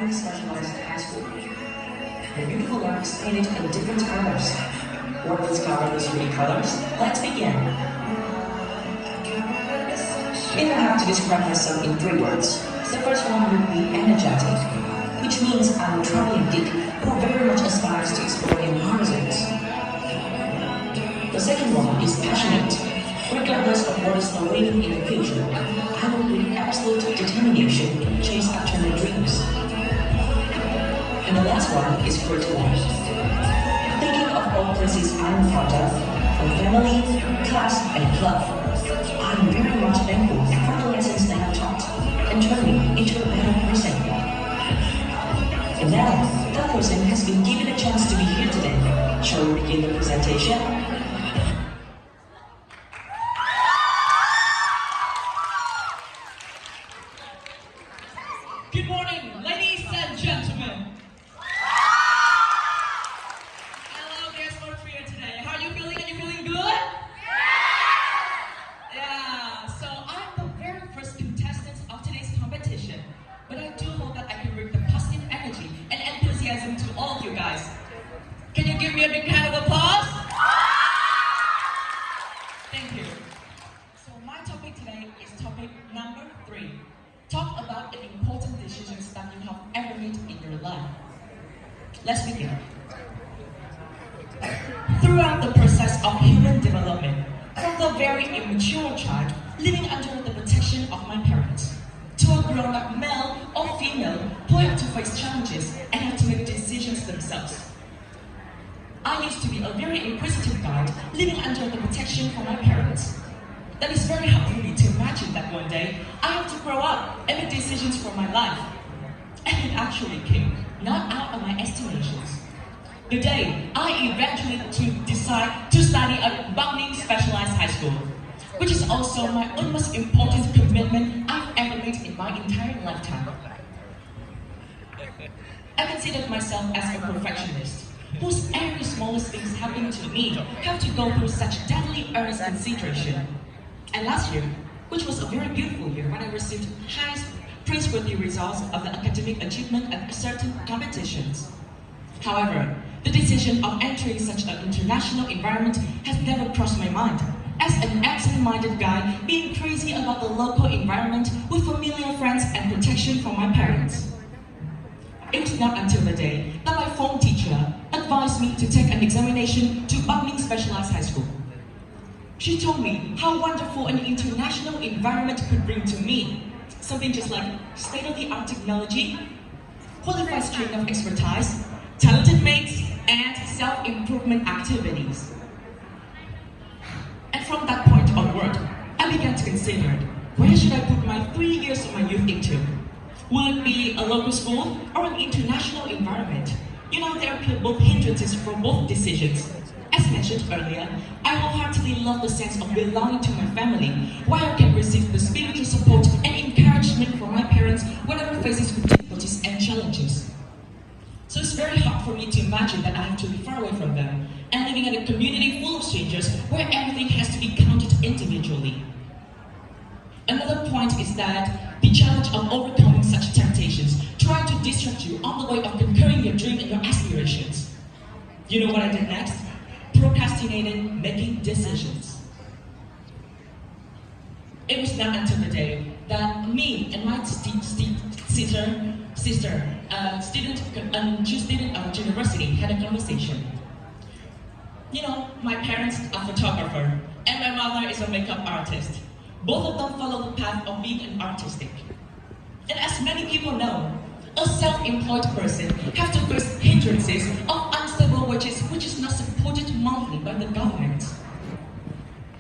Bắc Ninh Specialized High School. The beautiful lamp is painted in different colors. What will cover these three colors? Let's begin. If I have to describe myself in 3 words, the first one would be energetic, which means I'm a traveling geek who very much aspires to explore new horizons. The second one is passionate. Regardless of what is awaiting in the future, I will with absolute determination chase after my dreams. And the last one is creative. Thinking of all places I'm part of, from family, class, and club, I'm very much thankful for the lessons they have taught and turned me into a better person. And now, that person has been given a chance to be here today. Shall we begin the presentation? Good morning, ladies and gentlemen. Hello, guys, for here today. How are you feeling? Are you feeling good? Yeah, so I'm the very first contestant of today's competition, but I do hope that I can bring the positive energy and enthusiasm to all of you guys. Can you give me a big round of applause? Thank you. So my topic today is topic number 3. Talk about the important decisions that you have ever made in your life. Let's begin. Throughout the process of human development, from the very immature child living under the protection of my parents, to a grown-up male or female who have to face challenges and have to make decisions themselves. I used to be a very inquisitive guy living under the protection of my parents. That is very hard for me to imagine that one day I have to grow up and make decisions for my life. And it actually came, not out of my estimations. The day I eventually decide to study at Bắc Ninh Specialized High School, which is also my most important commitment I've ever made in my entire lifetime. I considered myself as a perfectionist, whose every smallest things happening to me have to go through such deadly earnest consideration. And last year, which was a very beautiful year when I received highest praiseworthy results of the academic achievement at certain competitions. However, the decision of entering such an international environment has never crossed my mind. As an absent-minded guy being crazy about the local environment with familiar friends and protection from my parents. It was not until the day that my form teacher advised me to take an examination to Bắc Ninh Specialized High School. She told me how wonderful an international environment could bring to me. Something just like state-of-the-art technology, qualified string of expertise, talented mates, and self-improvement activities. And from that point onward, I began to consider, where should I put my 3 years of my youth into? Will it be a local school or an international environment? You know, there are both hindrances for both decisions. As mentioned earlier, I wholeheartedly love the sense of belonging to my family, where I can receive the spiritual support and encouragement from my parents whenever faced with difficulties and challenges. So it's very hard for me to imagine that I have to be far away from them and living in a community full of strangers where everything has to be counted individually. Another point is that the challenge of overcoming such temptations, trying to distract you on the way of conquering your dream and your aspirations. You know what I did next? Procrastinated making decisions. It was not until the day that me and my student of university had a conversation. You know, my parents are photographer and my mother is a makeup artist. Both of them follow the path of being an artistic. And as many people know, a self-employed person has to face hindrances of unstable wages which is not supported monthly by the government.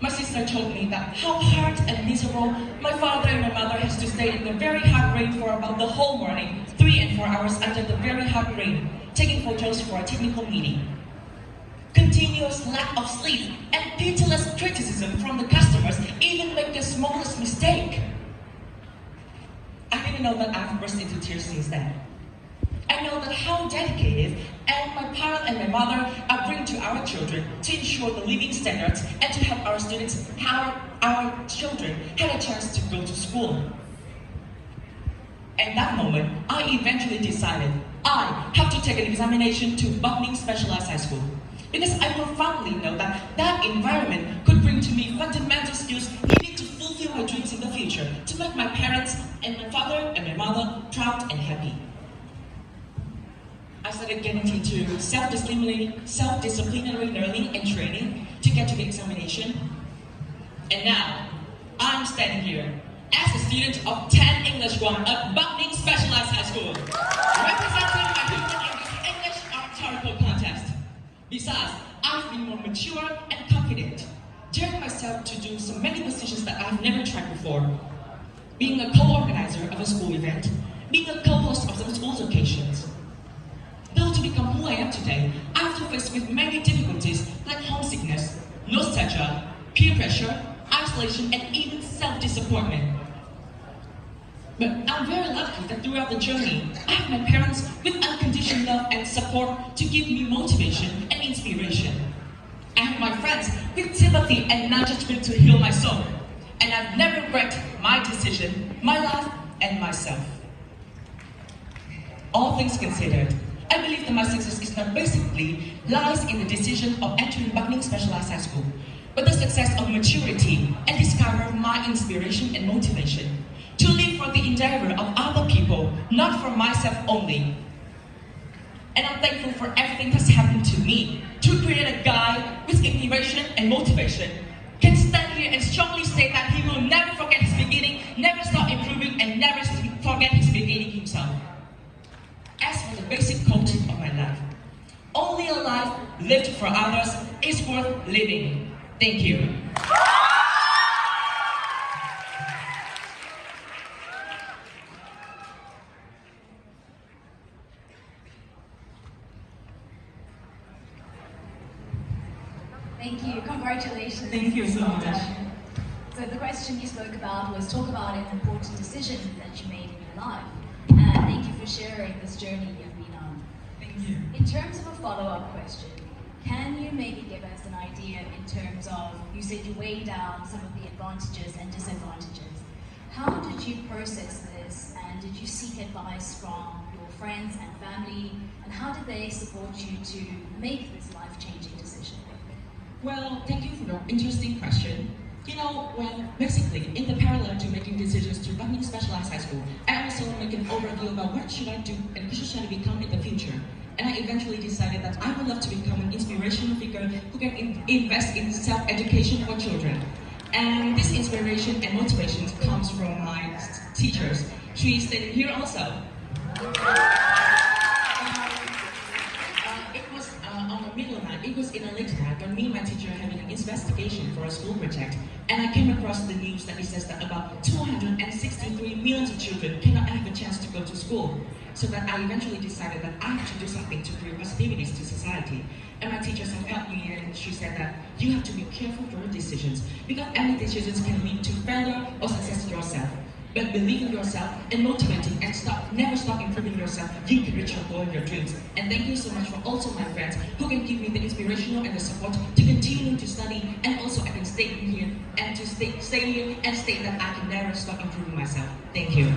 My sister told me that how hard and miserable my father and my mother has to stay in the very hot rain for about the whole morning, 3 and 4 hours under the very hot rain, taking photos for a technical meeting. Continuous lack of sleep and pitiless criticism from the customers even make the smallest mistake. I didn't know that I've burst into tears since then. I know that how dedicated and my parents and my mother are bringing to our children to ensure the living standards and to help our students, our children had a chance to go to school. At that moment, I eventually decided I have to take an examination to Bắc Ninh Specialized High School, because I profoundly know that that environment could bring to me fundamental skills needed to fulfill my dreams in the future, to make my parents and my father and my mother proud and happy. I started getting into self-disciplinary learning and training to get to the examination. And now, I'm standing here as a student of 10 English 1 at Bắc Ninh Specialized High School, representing my human English rhetorical contest. Besides, I've been more mature and confident, daring myself to do so many positions that I've never tried before. Being a co-organizer of a school event, being a co-host of some school's occasions. Though to become who I am today, I have to face with many difficulties like homesickness, nostalgia, peer pressure, isolation, and even self-disappointment. But I'm very lucky that throughout the journey, I have my parents with unconditional love and support to give me motivation and inspiration. I have my friends with sympathy and non-judgment to heal my soul. And I've never regretted my decision, my life, and myself. All things considered, I believe that my success is not basically lies in the decision of entering Bắc Ninh Specialized High School, but the success of maturity and discover my inspiration and motivation to live for the endeavor of other people, not for myself only. And I'm thankful for everything that's happened to me to create a guy with inspiration and motivation can stand here and strongly say that he will never forget his beginning, never stop improving, and never forget his beginning himself. As for the basic quote of my life, only a life lived for others is worth living. Thank you. Thank you. Congratulations. Thank you so much. So the question you spoke about was talk about an important decision that you made in your life. And thank you for sharing this journey you've been on. Thank you. In terms of a follow-up question, can you maybe give us an idea in terms of, you said you weighed down some of the advantages and disadvantages. How did you process this, and did you seek advice from your friends and family, and how did they support you to make this life-changing decision? Well, thank you for your interesting question. You know, well, basically, in the parallel to making decisions to Bắc Ninh Specialized High School, I also make an overview about what should I do and who should I become in the future. And I eventually decided that I would love to become an inspirational figure who can invest in self-education for children. And this inspiration and motivation comes from my teachers. She is sitting here also. It was on the middle night, it was in a late night when me and my teacher were having an investigation for a school project. And I came across the news that it says that about 263 million children cannot have a chance to go to school. So that I eventually decided that I have to do something to create positivities to society. And my teachers have helped me, and she said that you have to be careful for your decisions, because any decisions can lead to failure or success yourself. But believe in yourself and motivating and never stop improving yourself, you can reach your goal and your dreams. And thank you so much for also my friends who can give me the inspirational and the support to continue to study, and also I can stay in here and to stay here and state that I can never stop improving myself. Thank you.